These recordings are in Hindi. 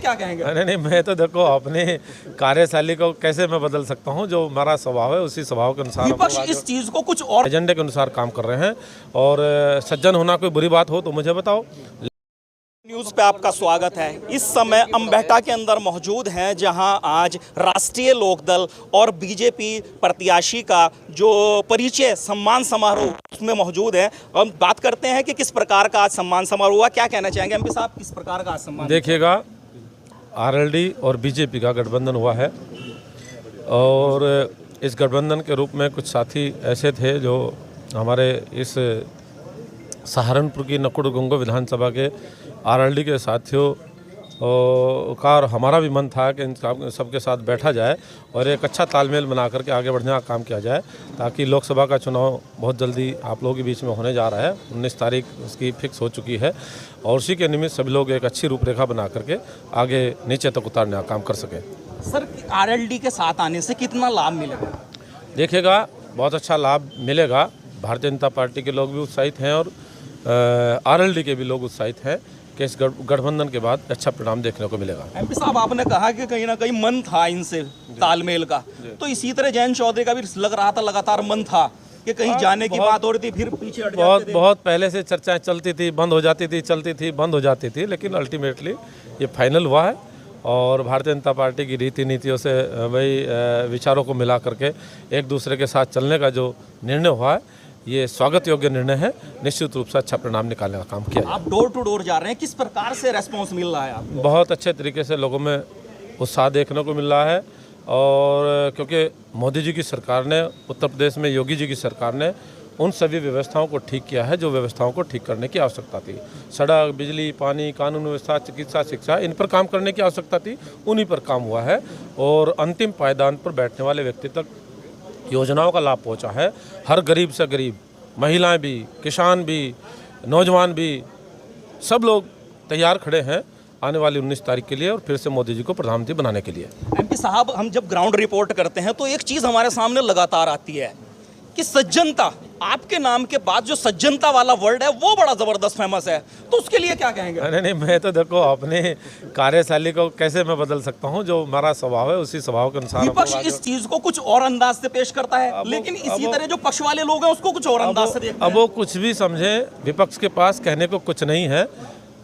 क्या कहेंगे? नहीं, मैं तो देखो अपने कार्यशैली को कैसे मैं बदल सकता हूँ, जो हमारा स्वभाव है उसी स्वभाव के अनुसार विपक्ष इस चीज को कुछ और एजेंडे के अनुसार काम कर रहे हैं। और सज्जन होना कोई बुरी बात हो तो मुझे बताओ। न्यूज़ पे आपका स्वागत है। इस समय अम्बेहटा के अंदर मौजूद हैं, जहां आज राष्ट्रीय लोकदल और बीजेपी प्रत्याशी का जो परिचय सम्मान समारोह उसमें मौजूद है। हम बात करते हैं कि किस प्रकार का आज सम्मान समारोह हुआ, क्या कहना चाहेंगे एमपी साहब, किस प्रकार का आज सम्मान? देखिएगा, आरएलडी और बीजेपी का गठबंधन हुआ है और इस गठबंधन के रूप में कुछ साथी ऐसे थे जो हमारे इस सहारनपुर की नकुड़ गंगो विधानसभा के आरएलडी के साथियों का और हमारा भी मन था कि इन सबके साथ बैठा जाए और एक अच्छा तालमेल बना करके आगे बढ़ने का काम किया जाए, ताकि लोकसभा का चुनाव बहुत जल्दी आप लोगों के बीच में होने जा रहा है। 19 तारीख उसकी फिक्स हो चुकी है और उसी के निमित्त सभी लोग एक अच्छी रूपरेखा बना करके आगे नीचे तक उतारने का काम कर सकें। सर, आरएलडी के साथ आने से कितना लाभ मिलेगा? देखिएगा, बहुत अच्छा लाभ मिलेगा। भारतीय जनता पार्टी के लोग भी उत्साहित हैं और आरएलडी के भी लोग उत्साहित हैं कि इस गठबंधन के बाद अच्छा परिणाम देखने को मिलेगा। एमपी साहब, आपने कहा कि कहीं ना कहीं मन था इनसे तालमेल का, तो इसी तरह जयंत चौधरी का भी लग रहा था, लगातार मन था कि कहीं जाने की बात हो रही थी, फिर पीछे हट जाते थे। बहुत पहले से चर्चाएं चलती थी, बंद हो जाती थी, चलती थी, बंद हो जाती थी, लेकिन अल्टीमेटली ये फाइनल हुआ है और भारतीय जनता पार्टी की रीति नीतियों से वही विचारों को मिला करके एक दूसरे के साथ चलने का जो निर्णय हुआ है, ये स्वागत योग्य निर्णय है। निश्चित रूप से अच्छा परिणाम निकालने का काम किया। आप डोर टू डोर जा रहे हैं, किस प्रकार से रेस्पॉन्स मिल रहा है आपको? बहुत अच्छे तरीके से लोगों में उत्साह देखने को मिल रहा है और क्योंकि मोदी जी की सरकार ने, उत्तर प्रदेश में योगी जी की सरकार ने उन सभी व्यवस्थाओं को ठीक किया है जो व्यवस्थाओं को ठीक करने की आवश्यकता थी। सड़क, बिजली, पानी, कानून व्यवस्था, चिकित्सा, शिक्षा, इन पर काम करने की आवश्यकता थी, उन्हीं पर काम हुआ है और अंतिम पायदान पर बैठने वाले व्यक्ति तक योजनाओं का लाभ पहुंचा है। हर गरीब से गरीब, महिलाएं भी, किसान भी, नौजवान भी, सब लोग तैयार खड़े हैं आने वाली 19 तारीख के लिए और फिर से मोदी जी को प्रधानमंत्री बनाने के लिए। एमपी साहब, हम जब ग्राउंड रिपोर्ट करते हैं तो एक चीज़ हमारे सामने लगातार आती है कि सज्जनता, आपके नाम के बाद जो सज्जनता वाला वर्ड है वो बड़ा ज़बरदस्त फेमस है, तो उसके लिए क्या कहेंगे? नहीं, मैं तो देखो अपने कार्यशैली को कैसे मैं बदल सकता हूँ, जो हमारा स्वभाव है उसी स्वभाव के अनुसार। विपक्ष इस चीज को कुछ और अंदाज से पेश करता है, लेकिन इसी तरह जो पक्ष वाले लोग हैं उसको कुछ और अंदाज से देखते हैं। अब वो कुछ भी समझे, विपक्ष के पास कहने को कुछ नहीं है।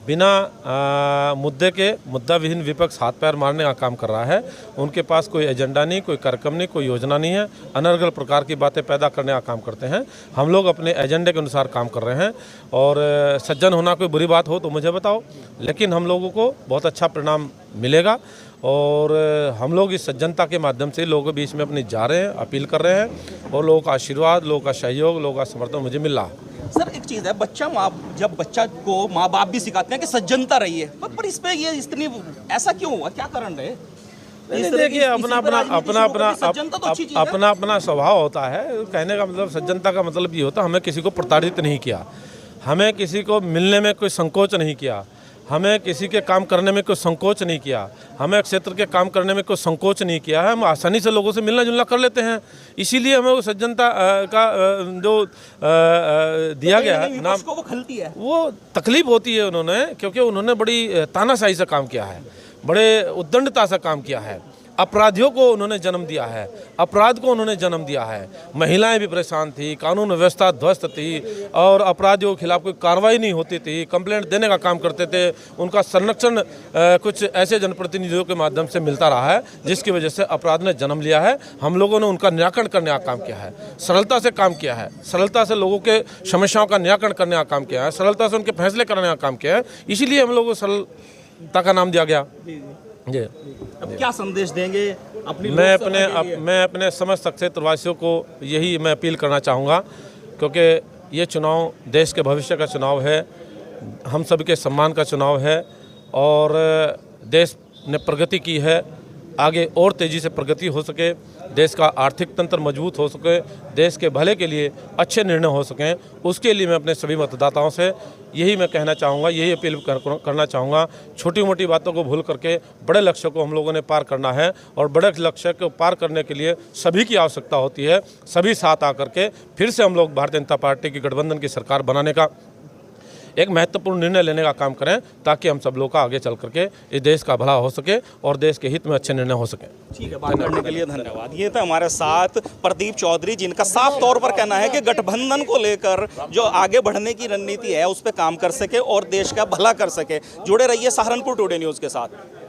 बिना मुद्दे के मुद्दा विहीन विपक्ष हाथ पैर मारने का काम कर रहा है। उनके पास कोई एजेंडा नहीं, कोई कार्यक्रम नहीं, कोई योजना नहीं है। अनर्गल प्रकार की बातें पैदा करने का काम करते हैं। हम लोग अपने एजेंडे के अनुसार काम कर रहे हैं और सज्जन होना कोई बुरी बात हो तो मुझे बताओ, लेकिन हम लोगों को बहुत अच्छा परिणाम मिलेगा और हम लोग इस सज्जनता के माध्यम से लोगों के बीच में अपनी जा रहे हैं, अपील कर रहे हैं और लोगों का आशीर्वाद, लोगों का सहयोग, लोगों का समर्थन मुझे मिल रहा है। सर, एक चीज़ है, जब बच्चा को माँ बाप भी सिखाते हैं कि सज्जनता रही है, पर इस पे ये इतनी ऐसा क्यों हुआ, क्या कारण रहे? देखिए, अपना अपना स्वभाव होता है। कहने का मतलब, सज्जनता का मतलब ये होता है हमें किसी को प्रताड़ित नहीं किया, हमें किसी को मिलने में कोई संकोच नहीं किया, हमें किसी के काम करने में कोई संकोच नहीं किया, हमें क्षेत्र के काम करने में कोई संकोच नहीं किया है। हम आसानी से लोगों से मिलना जुलना कर लेते हैं, इसीलिए हमें वो सज्जनता का जो दिया गया है नाम, वो खलती है, वो तकलीफ होती है उन्होंने, क्योंकि उन्होंने बड़ी तानाशाही से काम किया है, बड़े उद्दंडता से काम किया है। अपराधियों को उन्होंने जन्म दिया है, अपराध को उन्होंने जन्म दिया है। महिलाएं भी परेशान थी, कानून व्यवस्था ध्वस्त थी और अपराधियों के खिलाफ कोई कार्रवाई नहीं होती थी। कंप्लेंट देने का काम करते थे, उनका संरक्षण कुछ ऐसे जनप्रतिनिधियों के माध्यम से मिलता रहा है जिसकी वजह से अपराध ने जन्म लिया है। हम लोगों ने उनका निराकरण करने का काम किया है, सरलता से काम किया है, सरलता से लोगों के समस्याओं का निराकरण करने का काम किया है, सरलता से उनके फैसले करने का काम किया है। इसीलिए हम लोगों को सरलता का नाम दिया गया। जी, अब क्या संदेश देंगे अपनी? मैं अपने समस्त क्षेत्रवासियों को यही मैं अपील करना चाहूँगा, क्योंकि ये चुनाव देश के भविष्य का चुनाव है, हम सबके सम्मान का चुनाव है और देश ने प्रगति की है, आगे और तेज़ी से प्रगति हो सके, देश का आर्थिक तंत्र मजबूत हो सके, देश के भले के लिए अच्छे निर्णय हो सकें, उसके लिए मैं अपने सभी मतदाताओं से यही मैं कहना चाहूँगा, यही अपील करना चाहूँगा। छोटी मोटी बातों को भूल करके बड़े लक्ष्य को हम लोगों ने पार करना है और बड़े लक्ष्य को पार करने के लिए सभी की आवश्यकता होती है। सभी साथ आकर के फिर से हम लोग भारतीय जनता पार्टी की गठबंधन की सरकार बनाने का एक महत्वपूर्ण निर्णय लेने का काम करें, ताकि हम सब लोग का आगे चल करके इस देश का भला हो सके और देश के हित में अच्छे निर्णय हो सके। ठीक है, बात करने के लिए धन्यवाद। ये था हमारे साथ प्रदीप चौधरी, जिनका साफ तौर पर कहना है कि गठबंधन को लेकर जो आगे बढ़ने की रणनीति है उस पर काम कर सके और देश का भला कर सके। जुड़े रहिए सहारनपुर टुडे न्यूज़ के साथ।